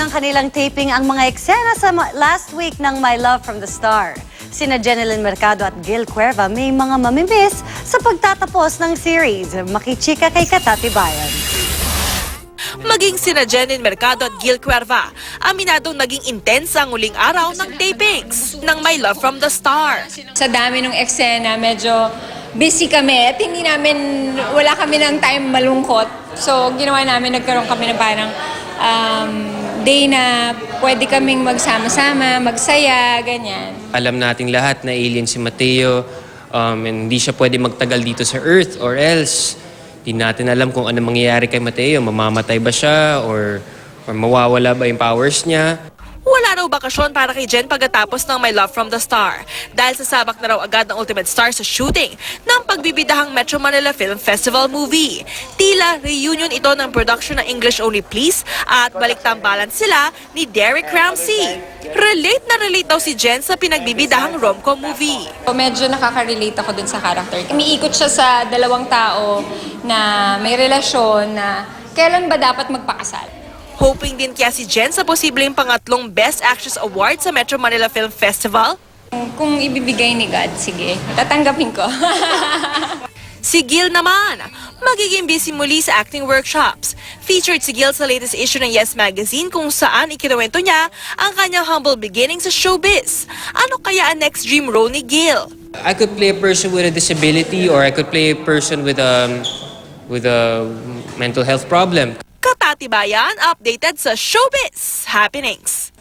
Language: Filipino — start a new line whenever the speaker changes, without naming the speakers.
ng kanilang taping ang mga eksena sa last week ng My Love from the Star. Sina Jenilyn Mercado at Gil Cuerva may mga mamimiss sa pagtatapos ng series. Makichika kay Katatibayan.
Maging sina Jenilyn Mercado at Gil Cuerva, aminadong naging intense ang uling araw ng tapings ng My Love from the Star.
Sa dami ng eksena, medyo busy kami at wala kami ng time malungkot. So, ginawa namin, nagkaroon kami ng parang day na pwede kaming magsama-sama, magsaya, ganyan.
Alam nating lahat na alien si Mateo, and hindi siya pwede magtagal dito sa Earth or else. Hindi natin alam kung ano mangyayari kay Mateo. Mamamatay ba siya or mawawala ba yung powers niya?
Wala raw bakasyon para kay Jen pagkatapos ng My Love from the Star dahil sasabak na raw agad ng Ultimate Star sa shooting ng pagbibidahang Metro Manila Film Festival movie. Tila reunion ito ng production ng English Only Please at baliktambalan sila ni Derek Ramsey. Relate na relate daw si Jen sa pinagbibidahang rom-com movie.
Medyo nakaka-relate ako dun sa character. Umiikot siya sa dalawang tao na may relasyon na kailan ba dapat magpakasal.
Hoping din kaya si Jen sa posibleng pangatlong Best Actress Award sa Metro Manila Film Festival.
Kung ibibigay ni God, sige, tatanggapin ko.
Si Gil naman, magiging busy muli sa acting workshops. Featured si Gil sa latest issue ng Yes Magazine kung saan ikinuwento niya ang kanyang humble beginnings sa showbiz. Ano kaya ang next dream role ni Gil?
I could play a person with a disability or I could play a person with a mental health problem.
Katatibayan, updated sa showbiz happenings.